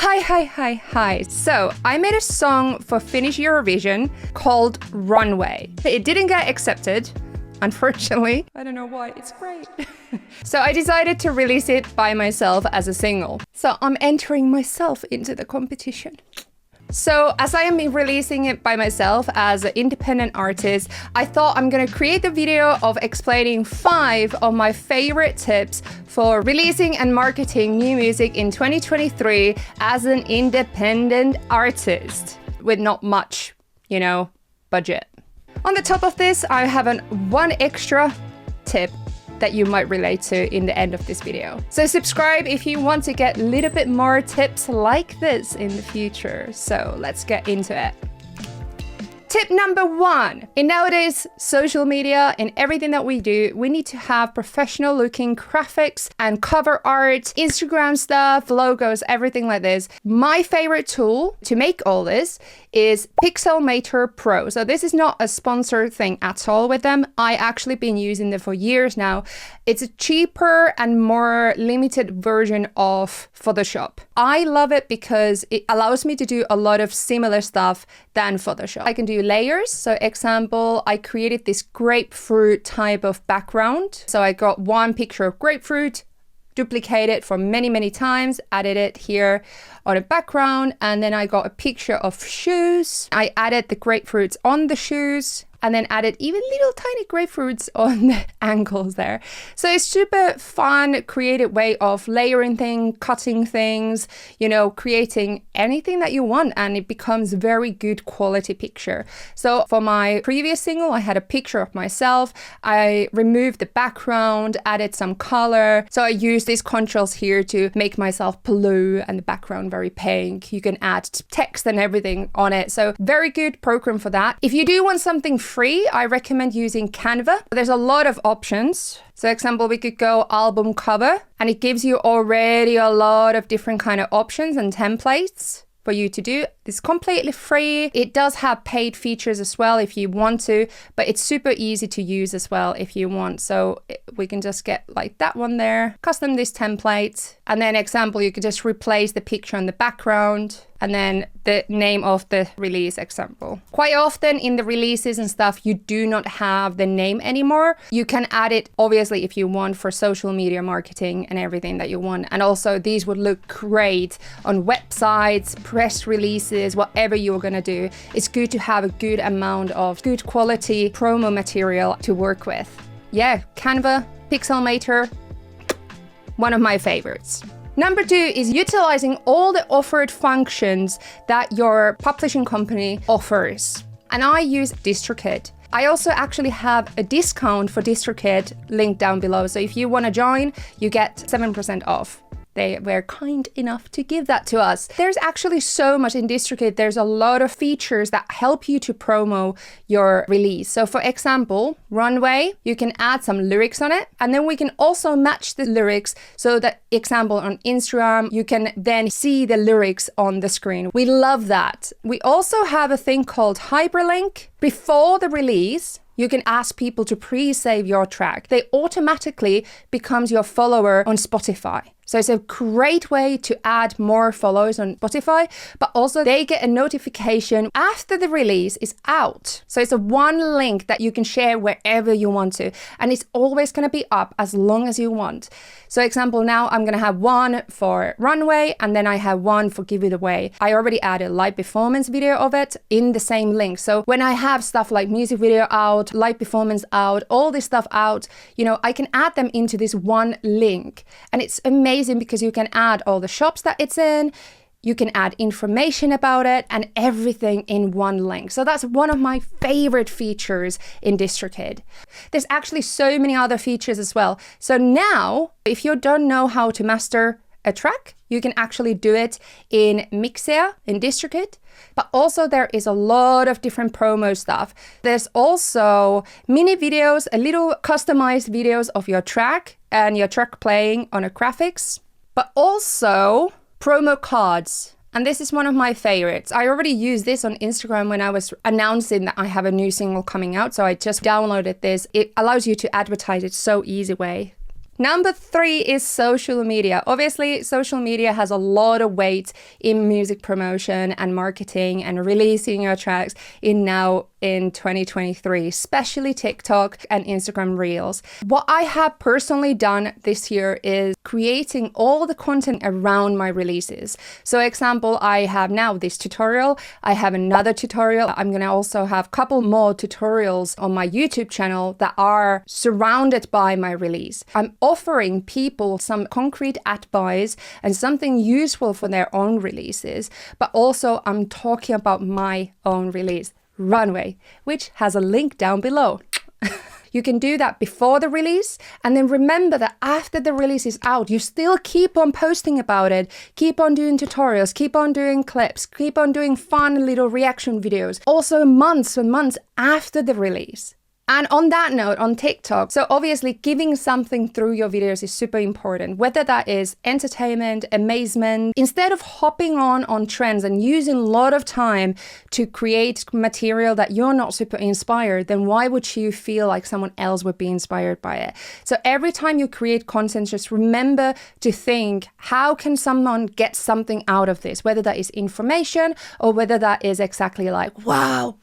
Hi. So I made a song for Finnish Eurovision called Runway. It didn't get accepted, unfortunately. I don't know why, it's great. So I decided to release it by myself as a single. So I'm entering myself into the competition. So as I am releasing it by myself as an independent artist, I thought I'm gonna create a video of explaining 5 of my favorite tips for releasing and marketing new music in 2023 as an independent artist with not much, budget. On the top of this, I have one extra tip that you might relate to in the end of this video. So subscribe if you want to get a little bit more tips like this in the future. So let's get into it. Tip number 1. In nowadays social media and everything that we do, we need to have professional looking graphics and cover art, Instagram stuff, logos, everything like this. My favorite tool to make all this is Pixelmator Pro. So this is not a sponsored thing at all with them. I actually been using them for years now. It's a cheaper and more limited version of Photoshop. I love it because it allows me to do a lot of similar stuff than Photoshop. I can do layers. So example, I created this grapefruit type of background. So I got one picture of grapefruit, duplicate it for many times, added it here on a background, and then I got a picture of shoes. I added the grapefruits on the shoes and then added even little tiny grapefruits on the ankles there. So it's super fun, creative way of layering things, cutting things, creating anything that you want, and it becomes very good quality picture. So for my previous single, I had a picture of myself. I removed the background, added some color. So I used these controls here to make myself blue and the background very pink. You can add text and everything on it. So very good program for that. If you do want something free, I recommend using Canva. There's a lot of options. So example, we could go album cover, and it gives you already a lot of different kind of options and templates for you to do. It's completely free. It does have paid features as well if you want to, but it's super easy to use as well if you want. So we can just get like that one there, custom this template, and then example, you could just replace the picture on the background and then the name of the release example. Quite often in the releases and stuff, you do not have the name anymore. You can add it obviously if you want for social media marketing and everything that you want. And also these would look great on websites, press releases, whatever you're gonna do. It's good to have a good amount of good quality promo material to work with. Yeah, Canva, Pixelmator, one of my favorites. Number 2 is utilizing all the offered functions that your publishing company offers. And I use DistroKid. I also actually have a discount for DistroKid linked down below. So if you want to join, you get 7% off. They were kind enough to give that to us. There's actually so much in DistroKid. There's a lot of features that help you to promo your release. So for example, Runway, you can add some lyrics on it. And then we can also match the lyrics so that, example, on Instagram, you can then see the lyrics on the screen. We love that. We also have a thing called Hyperlink. Before the release, you can ask people to pre-save your track. They automatically becomes your follower on Spotify. So it's a great way to add more followers on Spotify, but also they get a notification after the release is out. So it's a one link that you can share wherever you want to, and it's always going to be up as long as you want. So example, now I'm going to have one for Runway, and then I have one for Give It Away. I already added a live performance video of it in the same link. So when I have stuff like music video out, live performance out, all this stuff out, I can add them into this one link, and it's amazing because you can add all the shops that it's in, you can add information about it, and everything in one link. So that's one of my favorite features in DistroKid. There's actually so many other features as well. So now, if you don't know how to master a track, you can actually do it in Mixer, in DistroKid. But also there is a lot of different promo stuff. There's also mini videos, a little customized videos of your track and your track playing on a graphics, but also promo cards. And this is one of my favorites. I already used this on Instagram when I was announcing that I have a new single coming out. So I just downloaded this. It allows you to advertise it so easy way. Number 3 is social media. Obviously, social media has a lot of weight in music promotion and marketing and releasing your tracks in 2023, especially TikTok and Instagram Reels. What I have personally done this year is creating all the content around my releases. So example, I have now this tutorial, I have another tutorial. I'm going to also have a couple more tutorials on my YouTube channel that are surrounded by my release. I'm offering people some concrete advice and something useful for their own releases, but also I'm talking about my own release, Runway, which has a link down below. You can do that before the release, and then remember that after the release is out, you still keep on posting about it, keep on doing tutorials, keep on doing clips, keep on doing fun little reaction videos, also months and months after the release. And on that note, on TikTok, so obviously giving something through your videos is super important, whether that is entertainment, amazement. Instead of hopping on trends and using a lot of time to create material that you're not super inspired, then why would you feel like someone else would be inspired by it? So every time you create content, just remember to think, how can someone get something out of this? Whether that is information or whether that is exactly like, wow,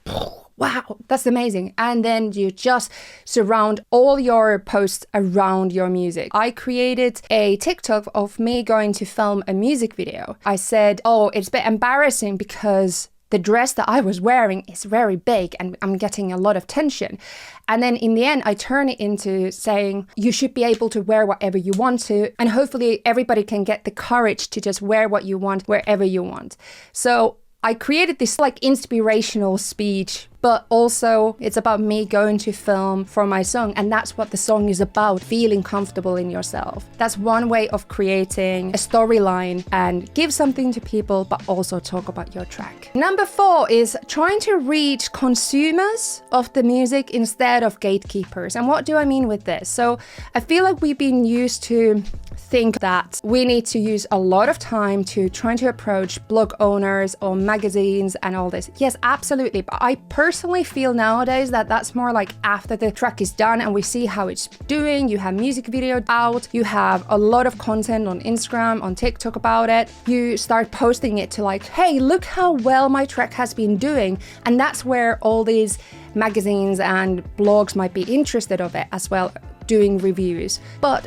that's amazing. And then you just surround all your posts around your music. I created a TikTok of me going to film a music video. I said, oh, it's a bit embarrassing because the dress that I was wearing is very big and I'm getting a lot of tension. And then in the end, I turn it into saying, you should be able to wear whatever you want to. And hopefully everybody can get the courage to just wear what you want wherever you want. So I created this like inspirational speech, but also it's about me going to film for my song. And that's what the song is about, feeling comfortable in yourself. That's one way of creating a storyline and give something to people, but also talk about your track. Number 4 is trying to reach consumers of the music instead of gatekeepers. And what do I mean with this? So I feel like we've been used to think that we need to use a lot of time to trying to approach blog owners or magazines and all this. Yes, absolutely. But I personally feel nowadays that that's more like after the track is done and we see how it's doing. You have music video out, you have a lot of content on Instagram, on TikTok about it. You start posting it to like, hey, look how well my track has been doing. And that's where all these magazines and blogs might be interested of it as well, doing reviews. But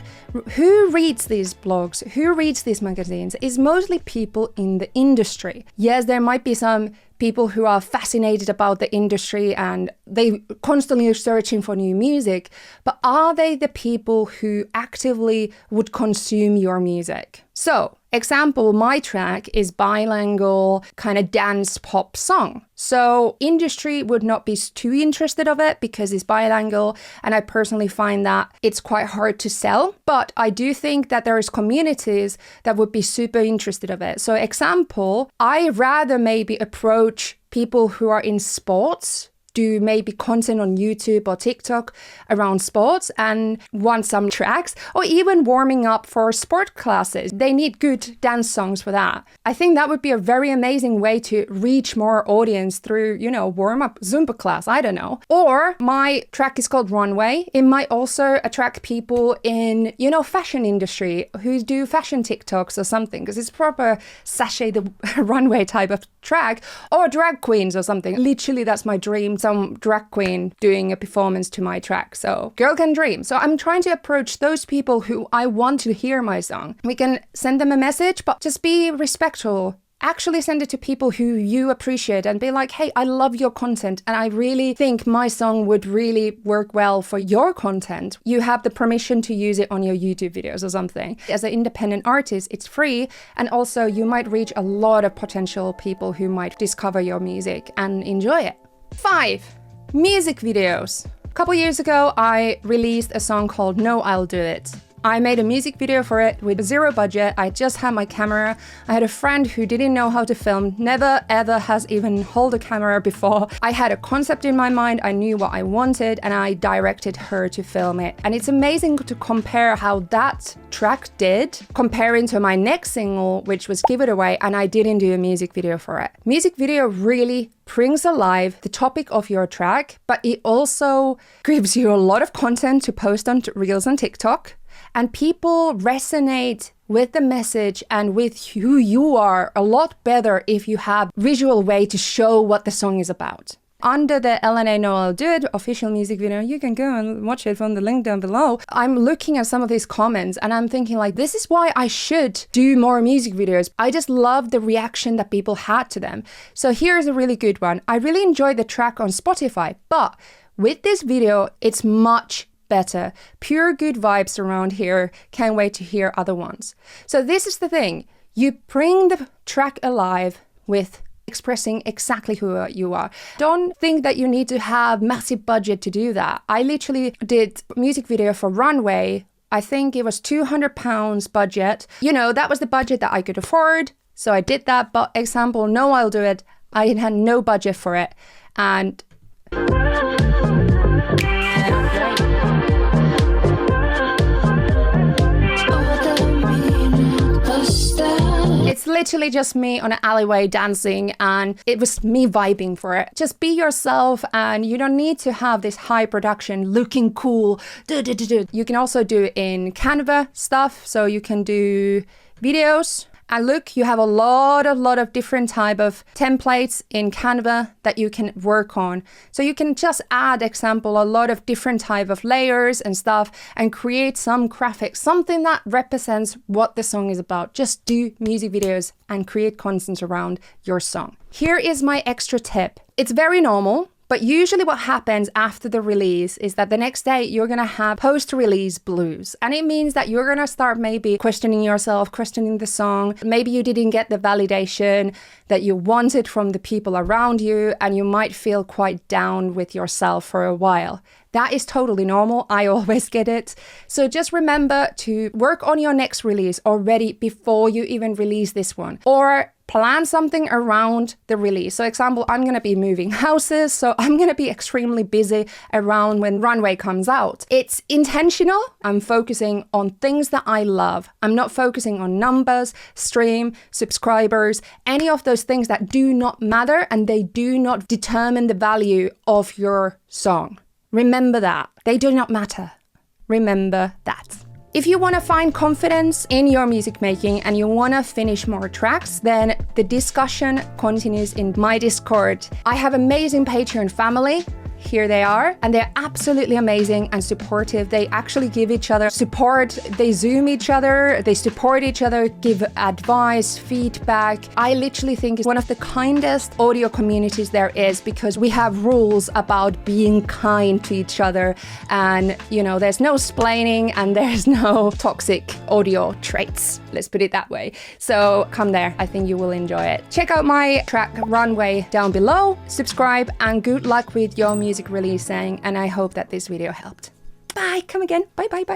who reads these blogs, who reads these magazines is mostly people in the industry. Yes, there might be some people who are fascinated about the industry and they constantly are searching for new music, but are they the people who actively would consume your music? So, example, my track is bilingual kind of dance pop song. So industry would not be too interested of it because it's bilingual, and I personally find that it's quite hard to sell. But I do think that there is communities that would be super interested of it. So example, I rather maybe approach people who are in sports, do maybe content on YouTube or TikTok around sports and want some tracks, or even warming up for sport classes. They need good dance songs for that. I think that would be a very amazing way to reach more audience through, warm-up Zumba class, I don't know. Or my track is called Runway. It might also attract people in, fashion industry who do fashion TikToks or something, because it's proper sashay the runway type of track, or drag queens or something. Literally, that's my dream. Some drag queen doing a performance to my track. So girl can dream. So I'm trying to approach those people who I want to hear my song. We can send them a message, but just be respectful. Actually send it to people who you appreciate and be like, hey, I love your content and I really think my song would really work well for your content. You have the permission to use it on your YouTube videos or something. As an independent artist, it's free, and also you might reach a lot of potential people who might discover your music and enjoy it. 5. Music videos. A couple years ago, I released a song called No, I'll Do It. I made a music video for it with zero budget. I just had my camera. I had a friend who didn't know how to film, never ever has even held a camera before. I had a concept in my mind, I knew what I wanted, and I directed her to film it. And it's amazing to compare how that track did, comparing to my next single, which was Give It Away, and I didn't do a music video for it. Music video really brings alive the topic of your track, but it also gives you a lot of content to post on Reels and TikTok. And people resonate with the message and with who you are a lot better if you have visual way to show what the song is about. Under the LNA No I'll Do It official music video, you can go and watch it from the link down below. I'm looking at some of these comments and I'm thinking like, this is why I should do more music videos. I just love the reaction that people had to them. So here's a really good one. I really enjoyed the track on Spotify, but with this video, it's much better. Pure good vibes around here. Can't wait to hear other ones. So this is the thing. You bring the track alive with expressing exactly who you are. Don't think that you need to have massive budget to do that. I literally did a music video for Runway. I think it was £200 budget. You know, that was the budget that I could afford. So I did that. But example, No I'll Do It. I had no budget for it. And it's literally just me on an alleyway dancing, and it was me vibing for it. Just be yourself, and you don't need to have this high production looking cool. You can also do in Canva stuff, so you can do videos. And look, you have a lot of different type of templates in Canva that you can work on. So you can just add, example, a lot of different type of layers and stuff and create some graphics, something that represents what the song is about. Just do music videos and create content around your song. Here is my extra tip. It's very normal. But usually what happens after the release is that the next day you're going to have post-release blues. And it means that you're going to start maybe questioning yourself, questioning the song. Maybe you didn't get the validation that you wanted from the people around you, and you might feel quite down with yourself for a while. That is totally normal. I always get it. So just remember to work on your next release already before you even release this one. Or plan something around the release. So example, I'm going to be moving houses. So I'm going to be extremely busy around when Runway comes out. It's intentional. I'm focusing on things that I love. I'm not focusing on numbers, stream, subscribers, any of those things that do not matter, and they do not determine the value of your song. Remember that. They do not matter. Remember that. If you want to find confidence in your music making and you want to finish more tracks, then the discussion continues in my Discord. I have amazing Patreon family. Here they are, and they're absolutely amazing and supportive. They actually give each other support. They Zoom each other, they support each other, give advice, feedback. I literally think it's one of the kindest audio communities there is, because we have rules about being kind to each other, and you know, there's no splaining and there's no toxic audio traits. Let's put it that way. So come there. I think you will enjoy it. Check out my track Runway down below, subscribe, and good luck with your music releasing, and I hope that this video helped. Bye, come again. Bye, bye, bye.